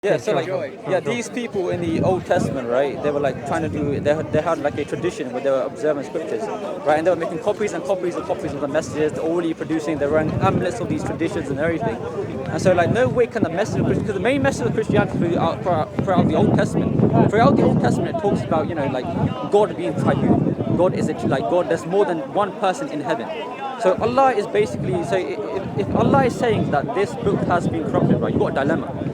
Yeah, so like, yeah, these people in the Old Testament, right? They were like trying to do. They had like a tradition where they were observing scriptures, right? And they were making copies and copies and copies of the messages. They're already producing their own amulets of these traditions and everything. And so, like, no way can the message of Christianity, because the main message of Christianity throughout the Old Testament, it talks about, you know, like God being triune. God is like God. There's more than one person in heaven. So Allah is basically, so if Allah is saying that this book has been corrupted, right? You've got a dilemma.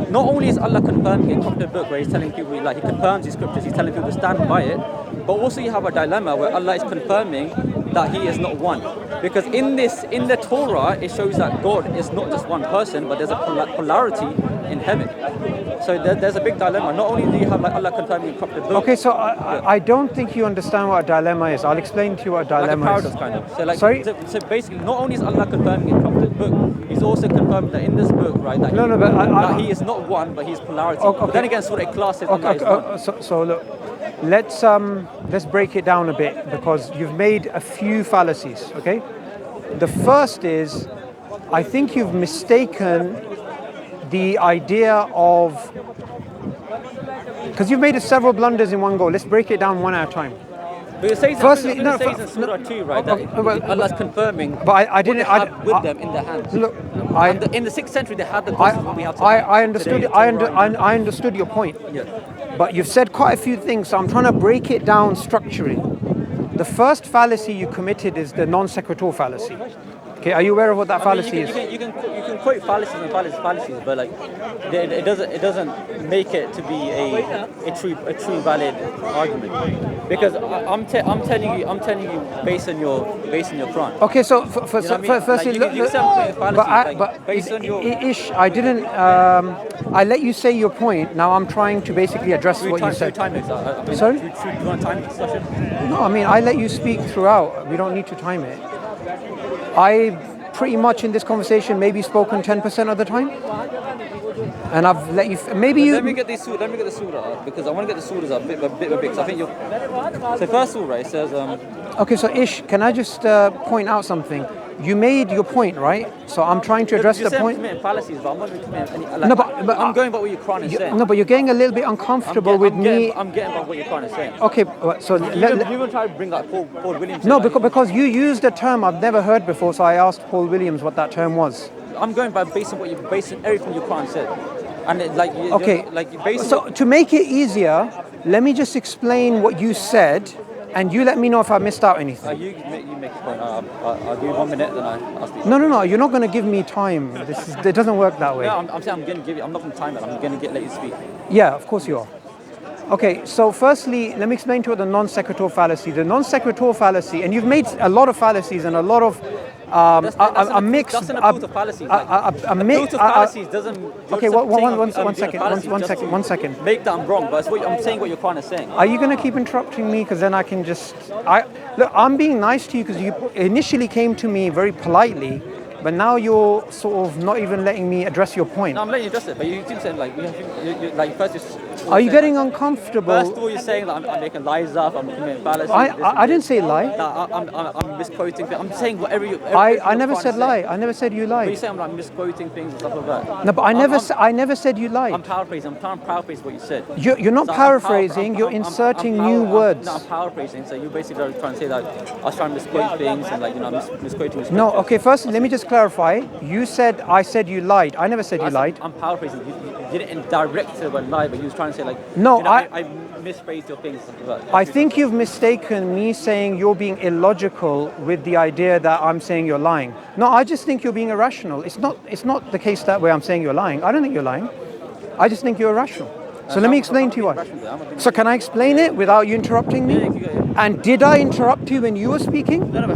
Not only is Allah confirming a corrupted book where He's telling people, like He confirms His scriptures, He's telling people to stand by it, but also you have a dilemma where Allah is confirming that He is not one. Because in the Torah, it shows that God is not just one person, but there's a polarity in heaven. So there's a big dilemma. Not only do you have like Allah confirming a corrupted book. Okay, so I don't think you understand what a dilemma is. I'll explain to you what a dilemma is. Like a paradox, kind of. So like, sorry? So basically, not only is Allah confirming a corrupted book, He's also confirming that in this book, right, that, that He is not one, but He's polarity. Okay. But then again, Surah Ikhlas says Allah is one. So look, let's break it down a bit, because you've made a few fallacies, okay? The first is, I think you've mistaken the idea of, because you've made several blunders in one go. Let's break it down one at a time. But it says, firstly, in Surah 2, right, that Allah's confirming. But I didn't. With them in their hands. Look, in the 6th century, they had the verses we have today. I understood. I understood your point. Yeah. But you've said quite a few things, so I'm trying to break it down structurally. The first fallacy you committed is the non sequitur fallacy. Okay, are you aware of what that fallacy is? You can quote fallacies and fallacies, but like it doesn't make it to be a true valid argument. Because I'm telling you based on your Quran. Okay, so firstly, Ish, I didn't. I let you say your point. Now I'm trying to basically address what you said. Sorry? Do you want to time the discussion? No, I mean I let you speak throughout. We don't need to time it. I pretty much in this conversation maybe spoken 10% of the time, and I've let you. Let me get the surah, because I want to get the surahs a bit big. So I think so first surah it says. Okay, so Ish, can I just point out something? You made your point, right? So I'm trying to address the point. I'm committing fallacies, but I'm not committing any. No, but I'm going by what your Quran is saying. No, but you're getting a little bit uncomfortable with me. I'm getting by what your Quran is saying. Okay, so you will try to bring up Paul Williams. No, because you used a term I've never heard before, so I asked Paul Williams what that term was. I'm going by based on everything your Quran said, and So to make it easier, let me just explain what you said, and you let me know if I missed out anything. You make a point. I'll give you 1 minute, then I'll speak. No. You're not going to give me time. It doesn't work that way. No, I'm saying I'm going to give you. I'm not going to time it. I'm going to let you speak. Yeah, of course you are. Okay, so firstly, let me explain to you the non sequitur fallacy. The non sequitur fallacy, and you've made a lot of fallacies and a lot of a mix. That's an approach of fallacies. A mix of fallacies doesn't. Okay, one second. Make that I'm wrong, but I'm saying what your Quran is saying. Are you going to keep interrupting me? Because then I can just. Look, I'm being nice to you because you initially came to me very politely. But now you're sort of not even letting me address your point. No, I'm letting you address it, but you keep saying like first. Are you getting uncomfortable? First of all, you're saying that I'm making lies up, I'm committing fallacies. I didn't say lie. I'm misquoting things. I'm saying whatever you. I never said lie. I never said you lied. But you say I'm like misquoting things and stuff like that. No, but I never said you lied. I'm paraphrasing. I'm trying to paraphrase what you said. You're not paraphrasing. You're inserting new words. No, I'm paraphrasing. So you basically trying to say that I was trying to misquote things and misquoting. No, okay. First, let me just clarify. You said I said you lied. I never said you lied. I'm paraphrasing. You didn't direct the word lie, but you was trying to say like. No, I misphrased your things. I think you've mistaken me saying you're being illogical with the idea that I'm saying you're lying. No, I just think you're being irrational. It's not the case that way I'm saying you're lying. I don't think you're lying. I just think you're irrational. So let me explain to you why. So can I explain it without you interrupting me? And did I interrupt you when you were speaking? No,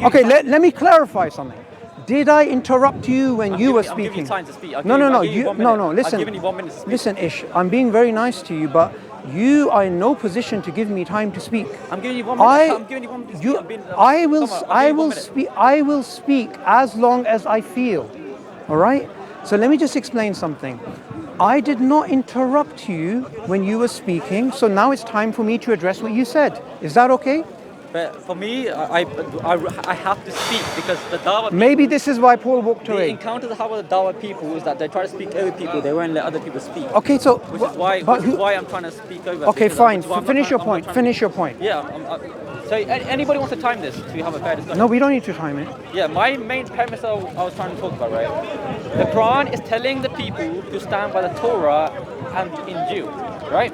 okay, let me clarify something. Did I interrupt you when you were speaking? I'm giving you time to speak. No. Listen. I'm giving you 1 minute to speak. Listen, Ish. I'm being very nice to you, but you are in no position to give me time to speak. I'm giving you 1 minute. I'm giving you 1 minute to speak. I will speak as long as I feel. All right. So let me just explain something. I did not interrupt you when you were speaking. So now it's time for me to address what you said. Is that okay? But for me, I have to speak because the Dawah. Maybe this is why Paul walked The away. encounters I have with the Dawah people is that they try to speak over people. They won't let other people speak. Okay, so Which is why I'm trying to speak over. Okay, because fine. which is why I'm not Finish your trying- I'm not point. trying Finish your point. to- Yeah. So anybody wants to time this to have a fair discussion? No, we don't need to time it. Yeah, my main premise I was trying to talk about, right? The Quran is telling the people to stand by the Torah and Injil, right?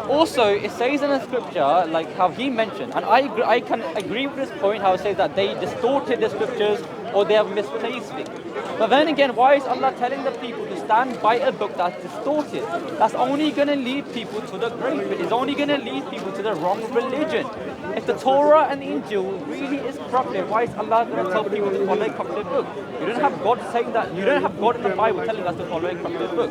Also, it says in the scripture, like how he mentioned, and I can agree with this point, how it says that they distorted the scriptures or they have misplaced it. But then again, why is Allah telling the people to stand by a book that's distorted? That's only going to lead people to the grave. It's only going to lead people to the wrong religion. If the Torah and the Injil really is corrupted, why is Allah going to tell people to follow a corrupted book? You don't have God saying that. You don't have God in the Bible telling us to follow a corrupted book.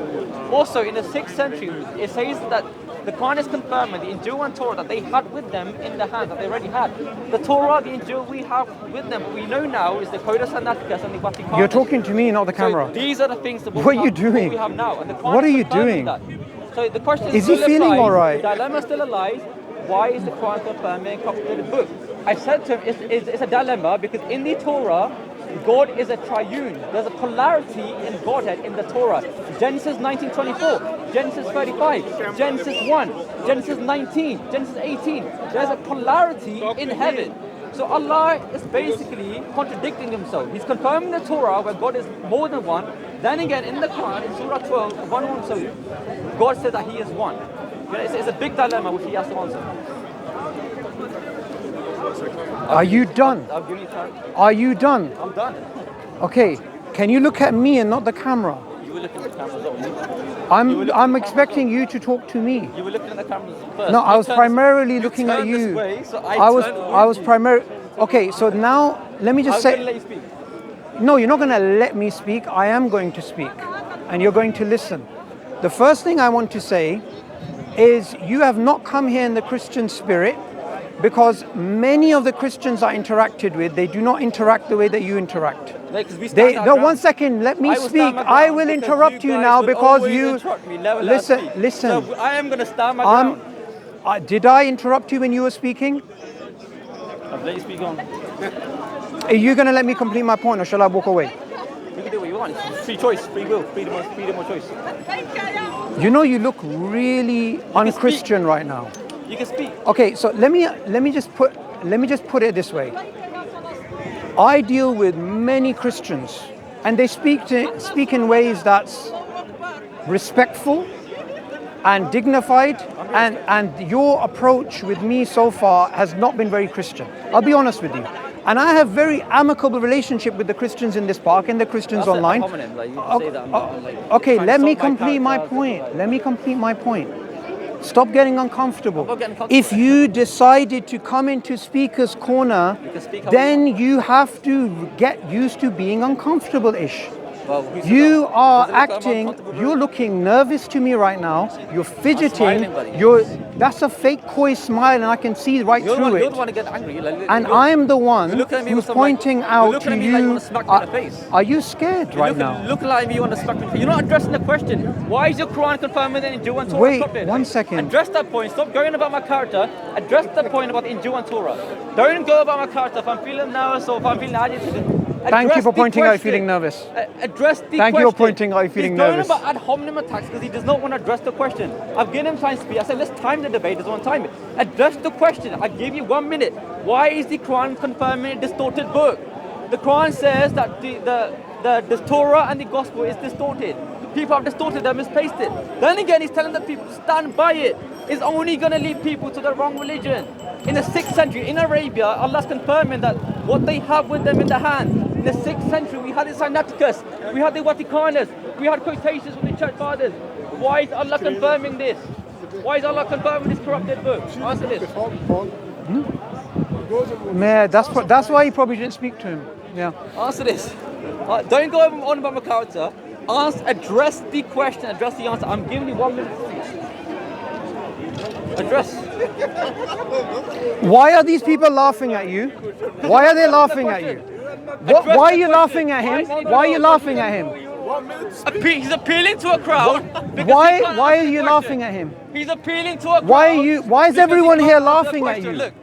Also, in the 6th century, it says that the Quran is confirming the Injil and Torah that they had with them in the hand, that they already had. The Torah, the Injil we have with them, we know now is the Codex Sinaiticus and the Vatican. You're talking to me, not the camera. So these are the things that What are you doing? we have now. And the Quran What are is you confirming doing? that. So the question Is he still feeling applies. all right? The dilemma still applies. Why is the Quran confirming a corrupted book? I said to him, it's a dilemma because in the Torah, God is a triune. There's a polarity in Godhead in the Torah. Genesis 19:24, Genesis 35, Genesis 1, Genesis 19, Genesis 18. There's a polarity in heaven. So Allah is basically contradicting himself. He's confirming the Torah where God is more than one. Then again in the Quran, in Surah 12, 112, God says that he is one. You know, it's a big dilemma which he has to answer. Are you done? I'll give you time. Are you done? I'm done. Okay. Can you look at me and not the camera? You were looking at the cameras, not me. I'm expecting you to talk to me. You were looking at the cameras first. No, I You was turned- primarily you looking at turned this you. way, so I was turned with primarily. Okay, so now let me just I'm say. going to let you speak. No, you're not going to let me speak. I am going to speak, and you're going to listen. The first thing I want to say is you have not come here in the Christian spirit, because many of the Christians I interacted with, they do not interact the way that you interact. Like, 'cause we stand our No, ground. one second, let me I will speak. stand my I ground will because interrupt you guys now would because always you. interrupt me, never let us Listen, speak. listen. So I am going to stand my ground. Did I interrupt you when you were speaking? I'll let you speak on. Are you going to let me complete my point, or shall I walk away? You can do what you want. It's free choice, free will, freedom of choice. You know, you look really unchristian right now. You can speak. Okay, so let me just put it this way. I deal with many Christians, and they speak in ways that's respectful and dignified, and your approach with me so far has not been very Christian. I'll be honest with you. And I have very amicable relationship with the Christians in this park and the Christians That's online. a homonym, like, you can say that I'm not, like, Okay, trying to let me solve my complete my character, point. like- Let me complete my point. Stop getting uncomfortable. I'm not getting comfortable. If you decided to come into Speaker's Corner, You can speak how then you have to get used to being uncomfortable-ish. Well, who said You that? are Does it look like I'm acting, uncomfortable, you're bro? looking nervous to me right now. You're fidgeting. smiling, buddy. That's a fake coy smile, and I can see right You're the through one, it. you're the one to get angry. Like, And you're- I'm the one you're looking at me who's with some, like- pointing you're out looking to at me like you you. want to smack me in the face. Are you scared right now? Look like me on the spectrum. You're not addressing the question. Why is your Quran confirming that Injil and Torah Wait, corrupted? one second. Address that point. Stop going about my character. Address the point about Injil and Torah. Don't go about my character. If I'm feeling nervous or if I'm feeling agitated. Thank you address for the pointing out you're question. feeling nervous. Address the Thank question. you for pointing out you're feeling He's going nervous. about ad hominem attacks because he does not want to address the question. I've given him time to speak. I said, let's time the debate. Doesn't want to time it. Address the question. I give you 1 minute. Why is the Quran confirming a distorted book? The Quran says that the Torah and the Gospel is distorted. People have distorted them, misplaced it. Then again, he's telling the people to stand by it. It's only going to lead people to the wrong religion. In the 6th century, in Arabia, Allah's confirming that what they have with them in the hand. In the 6th century, we had the Sinaiticus, we had the Vaticanus, we had quotations from the church fathers. Why is Allah confirming this? Why is Allah confirming this corrupted book? Answer this. Man, that's why you probably didn't speak to him. Yeah. Answer this. Don't go on about my character. Address the question, address the answer. I'm giving you 1 minute to speak. Address. Why are these people laughing at you? Why are they laughing at you? Why are you laughing at him? Why are you laughing at him? He's appealing to a crowd. Why are you laughing at him? He's appealing to a crowd. Why is because he everyone can't here answer the laughing at question. you? Look,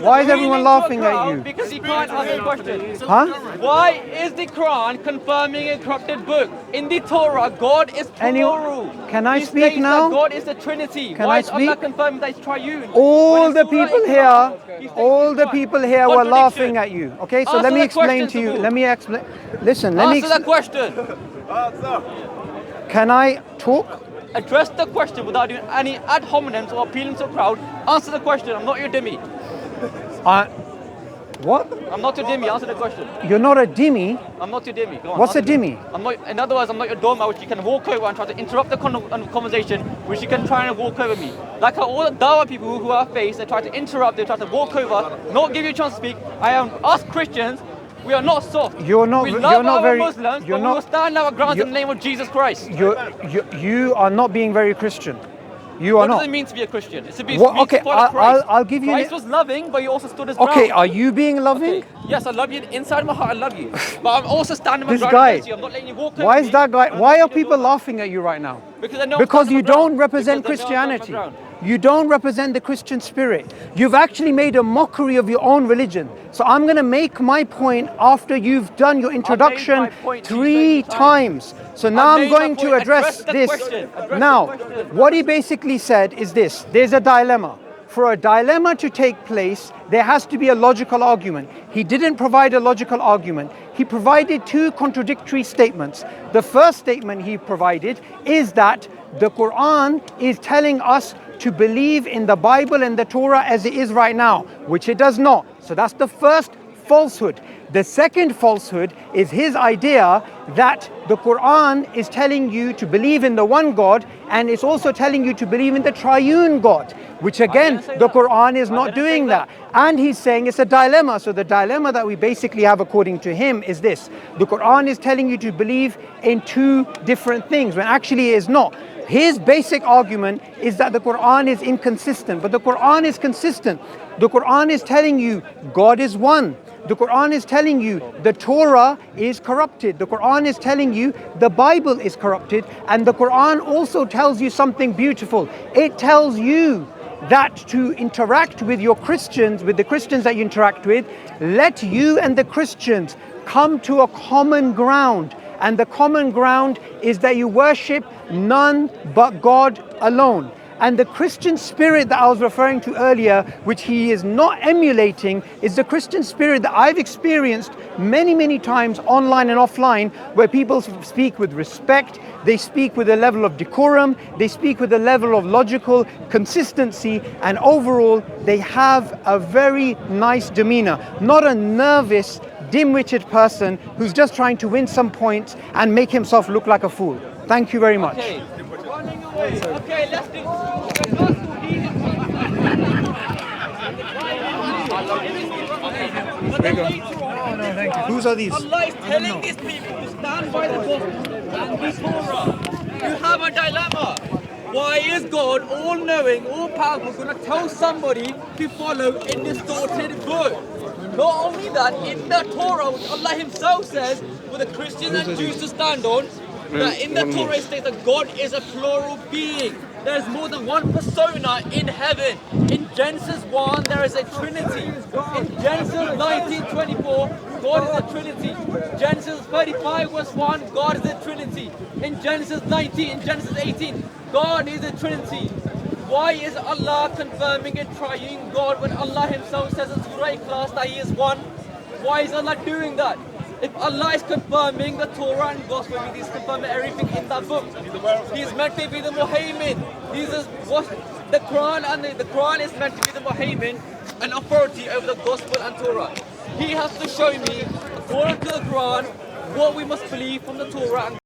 Why is everyone laughing at you? Because he can't answer the question. Huh? Why is the Quran confirming a corrupted book? In the Torah, God is plural. Can I He speak states now? that God is the Trinity. Can Why I is Allah speak? confirming that it's triune? All When the in Surah people Isra, here, he states all it's the one. people here were laughing Contradiction. at you. Okay, so Answer let me the explain question, to you. Saboor. Let me explain. Listen, let me. Answer that question. Can I talk? Address the question without doing any ad hominems or appealing to a crowd. Answer the question. I'm not your dimmy. What? I'm not your dimmy. Answer the question. You're not a dhimmi. I'm not your dimmy. Go on. What's a answer it. dhimmi? I'm not. In other words, I'm not your doormat, which you can walk over and try to interrupt the conversation, which you can try and walk over me. Like how all the dawah people who are faced, they try to interrupt, they try to walk over, not give you a chance to speak. I am us Christians. We are not soft. You're not. We You're love not our very. Muslims, You're but we will not. stand our ground in you're- the name of Jesus Christ. You are not being very Christian. You are What does not. it mean to be a Christian? It's to be What- means to okay, follow Christ. I'll give you an- Christ was loving, but he also stood his ground. Okay, are you being loving? Okay, yes, I love you. Inside my heart, I love you. But I'm also standing my This ground guy. against you. I'm not letting you walk over Why me. is that guy? I'm Why not are letting you people do that. laughing at you right now? Because I know I'm Because standing you my ground. don't represent Because I know I'm standing Christianity. my ground. You don't represent the Christian spirit. You've actually made a mockery of your own religion. So I'm going to make my point after you've done your introduction my point three 3 times. times. So now I'm made my going to point. address Address the this. question. Address Now, the question. what he basically said is this. There's a dilemma. For a dilemma to take place, there has to be a logical argument. He didn't provide a logical argument. He provided two contradictory statements. The first statement he provided is that the Quran is telling us to believe in the Bible and the Torah as it is right now, which it does not. So that's the first falsehood. The second falsehood is his idea that the Quran is telling you to believe in the one God, and it's also telling you to believe in the triune God, which again, the Quran is not doing that. And he's saying it's a dilemma. So the dilemma that we basically have according to him is this. The Quran is telling you to believe in two different things, when actually it is not. His basic argument is that the Quran is inconsistent, but the Quran is consistent. The Quran is telling you God is one. The Quran is telling you the Torah is corrupted. The Quran is telling you the Bible is corrupted. And the Quran also tells you something beautiful. It tells you that to interact with your Christians, with the Christians that you interact with, let you and the Christians come to a common ground. And the common ground is that you worship none but God alone. And the Christian spirit that I was referring to earlier, which he is not emulating, is the Christian spirit that I've experienced many, many times online and offline, where people speak with respect, they speak with a level of decorum, they speak with a level of logical consistency, and overall they have a very nice demeanor, not a nervous, dim-witted person who's just trying to win some points and make himself look like a fool. Thank you very much. Okay. Running away. Okay, let's do. Whose are these? Allah is telling these people to stand by the gospel and the Torah. You have a dilemma. Why is God, all-knowing, all-powerful, going to tell somebody to follow a distorted book? Not only that, in the Torah, which Allah Himself says, for the Christians and Jews to stand on, that in the Torah it states that God is a plural being. There is more than one persona in heaven. In Genesis 1, there is a Trinity. In Genesis 19:24, God is a Trinity. Genesis 35 verse 1, God is a Trinity. In Genesis 19, in Genesis 18, God is a Trinity. Why is Allah confirming a triune God when Allah Himself says in Surah Ikhlas that He is one? Why is Allah doing that? If Allah is confirming the Torah and Gospel, He's confirming everything in that book. He's meant to be the Muhammad. He's what the Quran, and the Quran is meant to be the Muhammad, an authority over the Gospel and Torah. He has to show me, according to the Quran, what we must believe from the Torah and